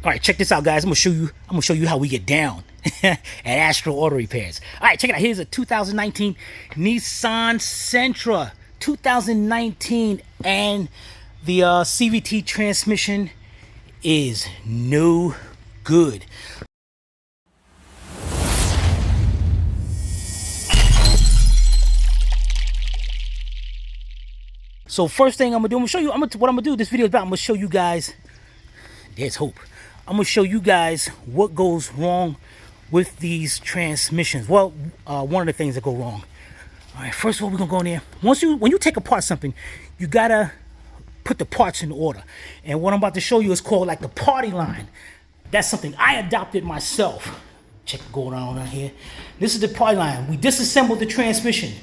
All right, check this out, guys. I'm gonna show you how we get down at Astro Auto Repairs. All right, check it out. Here's a 2019 Nissan Sentra, 2019, and the CVT transmission is no good. So first thing I'm gonna do, what I'm gonna do. This video is about. I'm gonna show you guys. There's hope. I'm gonna show you guys what goes wrong with these transmissions. Well, one of the things that go wrong. All right, first of all, we're gonna go in there. When you take apart something, you gotta put the parts in order. And what I'm about to show you is called like the party line. That's something I adopted myself. Check it going on here. This is the party line. We disassembled the transmission.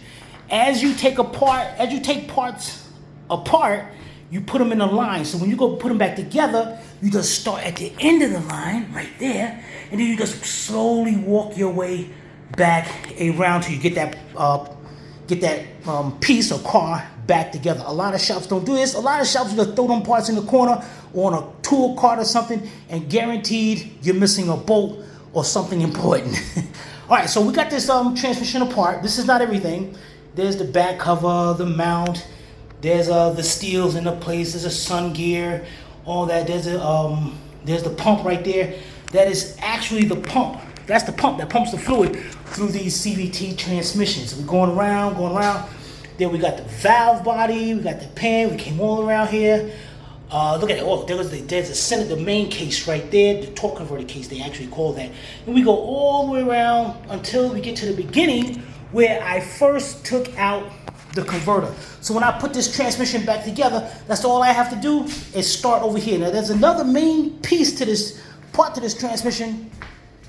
As you take parts apart, you put them in a line. So when you go put them back together, you just start at the end of the line right there, and then you just slowly walk your way back around till you get that piece or car back together. A lot of shops don't do this. A lot of shops just throw them parts in the corner or on a tool cart or something, and guaranteed you're missing a bolt or something important. All right, so we got this transmission apart. This is not everything. There's the back cover, the mount. There's the steels in the place. There's a sun gear, all that. There's the pump right there. That is actually the pump. That's the pump that pumps the fluid through these CVT transmissions. We're going around. Then we got the valve body. We got the pan. We came all around here. Look at it. Oh, there's the main case right there, the torque converter case they actually call that. And we go all the way around until we get to the beginning where I first took out the converter. So when I put this transmission back together, that's all I have to do is start over here. Now there's another main piece to this part to this transmission,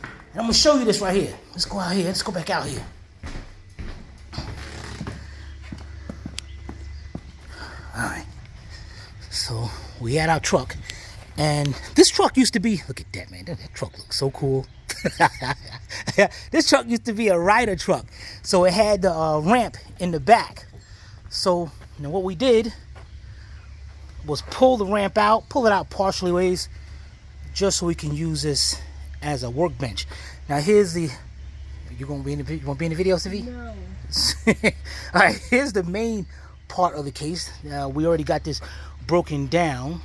and I'm gonna show you this right here. Let's go out here. Let's go back out here. All right. So we had our truck, and this truck used to be. Look at that, man. That truck looks so cool. This truck used to be a rider truck, so it had the ramp in the back. So what we did was pull the ramp out, pull it out partially ways, just so we can use this as a workbench. Now here's the. You want to be in the video, Savvy? No. All right. Here's the main part of the case. We already got this broken down,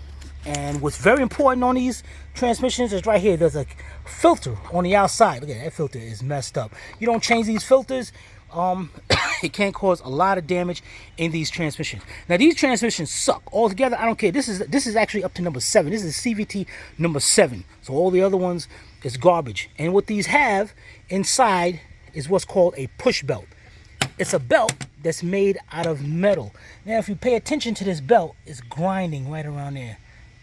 and what's very important on these transmissions is right here. There's a filter on the outside. Look at that filter is messed up. You don't change these filters. It can cause a lot of damage in these transmissions. Now these transmissions suck altogether. I don't care. This is actually up to number 7. This is CVT number 7. So all the other ones is garbage. And what these have inside is what's called a push belt. It's a belt that's made out of metal. Now if you pay attention to this belt, it's grinding right around there,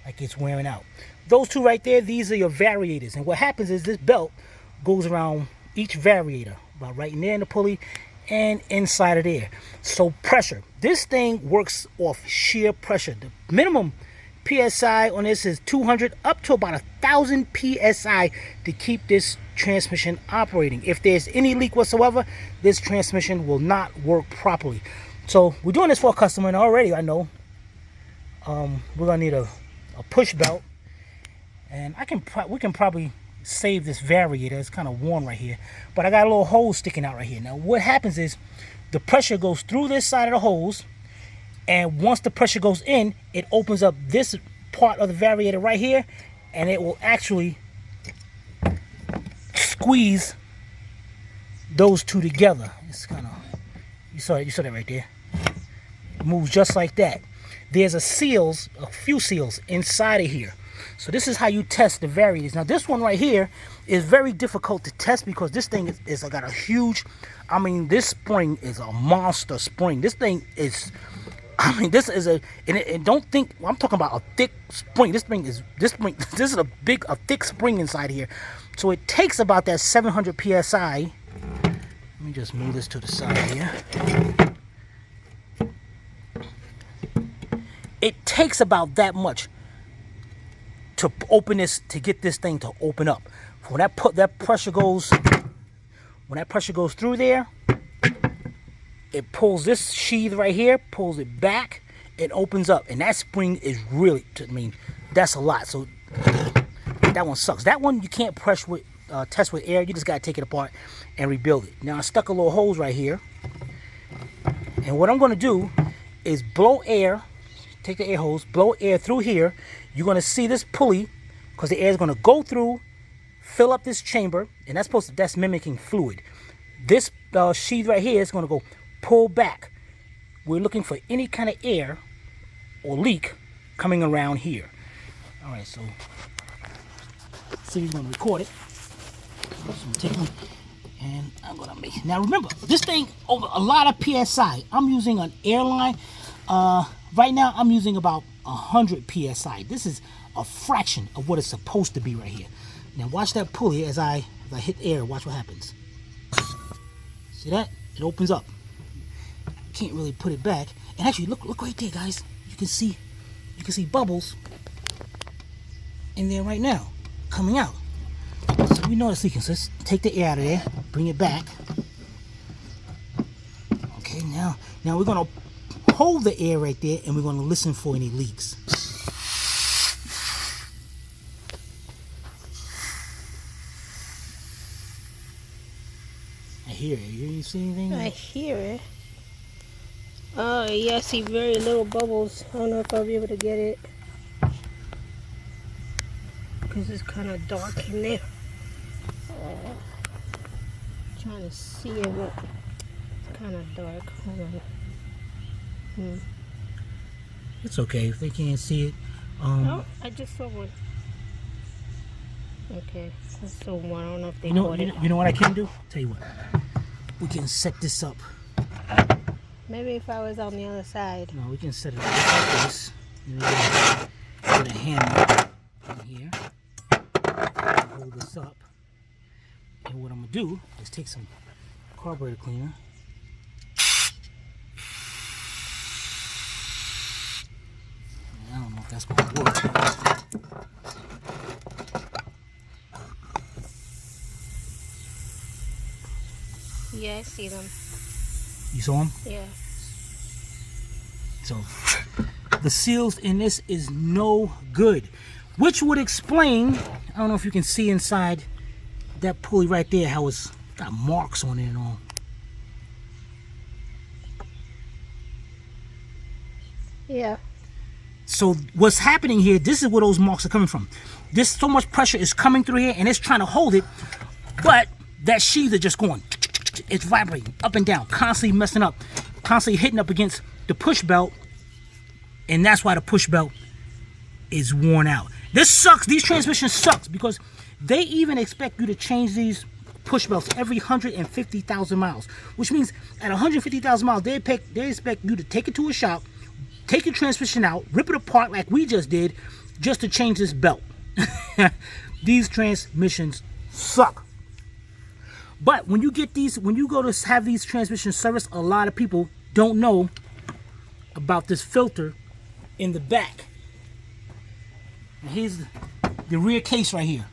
like it's wearing out. Those two right there, these are your variators. And what happens is this belt goes around each variator, about right in there in the pulley and inside of there. So pressure. This thing works off sheer pressure. The minimum PSI on this is 200 up to about 1,000 PSI to keep this transmission operating. If there's any leak whatsoever, this transmission will not work properly. So we're doing this for a customer, and already I know we're gonna need a push belt, and we can probably save this variator. It's kind of worn right here, but I got a little hose sticking out right here. Now what happens is the pressure goes through this side of the hose, and once the pressure goes in, it opens up this part of the variator right here, and it will actually squeeze those two together. It's kind of, you saw that right there. It moves just like that. There's a few seals inside of here. So this is how you test the variators. Now this one right here is very difficult to test because this thing is got a huge, this spring is a monster spring. This thing is, this is and don't think, I'm talking about a thick spring. This is a thick spring inside here. So it takes about that 700 PSI. Let me just move this to the side here. It takes about that much to open this, to get this thing to open up. When that pressure goes through there, it pulls this sheath right here, pulls it back, it opens up, and that spring is really, that's a lot. So that one sucks. That one you can't test with air. You just gotta take it apart and rebuild it. Now I stuck a little hose right here, and what I'm gonna do is blow air. Take the air hose, blow air through here. You're gonna see this pulley, because the air is gonna go through, fill up this chamber, and that's mimicking fluid. This sheath right here is gonna go pull back. We're looking for any kind of air or leak coming around here. All right, so Siri's gonna record it. So I'm taking, and I'm gonna make. Now remember, this thing over a lot of PSI. I'm using an airline. Right now I'm using about 100 PSI. This is a fraction of what it's supposed to be right here. Now watch that pulley as I hit air. Watch what happens. See that? It opens up. Can't really put it back. And actually, look right there, guys. You can see bubbles in there right now, coming out. So we know it's leaking. So let's take the air out of there, bring it back. Okay, now we're gonna hold the air right there, and we're gonna listen for any leaks. I hear it. You see anything? I hear it. Oh, yeah, I see very little bubbles. I don't know if I'll be able to get it, because it's kind of dark in there. Trying to see it, but it's kind of dark. Hold on. It's okay if they can't see it. Oh, I just saw one. Okay, I saw one. I don't know if they caught it. You know what I can do? Tell you what. We can set this up. Maybe if I was on the other side. No, we can set it up like this. Put a hammer in here. Hold this up. And what I'm going to do is take some carburetor cleaner. I don't know if that's going to work. Yeah, I see them. You saw them? Yeah. So the seals in this is no good, which would explain, I don't know if you can see inside that pulley right there, how it's got marks on it and all. Yeah. So what's happening here, this is where those marks are coming from. This, so much pressure is coming through here and it's trying to hold it, but that sheath is just going, it's vibrating up and down, constantly messing up, constantly hitting up against the push belt, and that's why the push belt is worn out. This sucks. These transmissions sucks because they even expect you to change these push belts every 150,000 miles, which means at 150,000 miles, they expect you to take it to a shop, take your transmission out, rip it apart like we just did, just to change this belt. These transmissions suck. But when you get these, when you go to have these transmission service, a lot of people don't know about this filter in the back. And here's the rear case right here.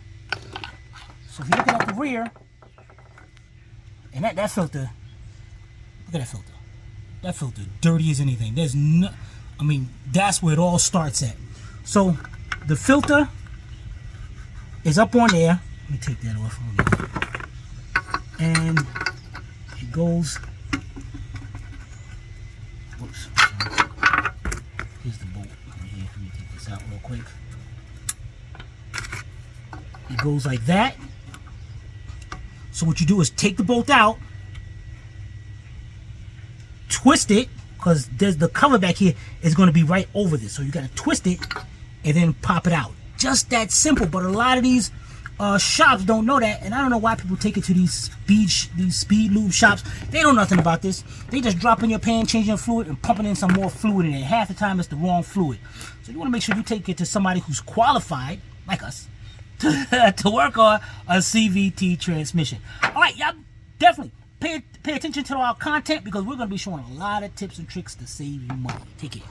So if you're looking at the rear, and that filter, look at that filter. That filter, dirty as anything. There's no, I mean, that's where it all starts at. So the filter is up on there. Let me take that off. And it goes, whoops, here's the bolt right here. Let me take this out real quick. It goes like that. So what you do is take the bolt out, twist it, because there's the cover back here is going to be right over this. So you got to twist it and then pop it out. Just that simple. But a lot of these shops don't know that, and I don't know why people take it to these speed lube shops. They know nothing about this. They just drop in your pan, changing fluid, and pumping in some more fluid in it. Half the time it's the wrong fluid. So you want to make sure you take it to somebody who's qualified, like us, to work on a CVT transmission. All right, y'all definitely pay attention to our content, because we're going to be showing a lot of tips and tricks to save you money. Take care.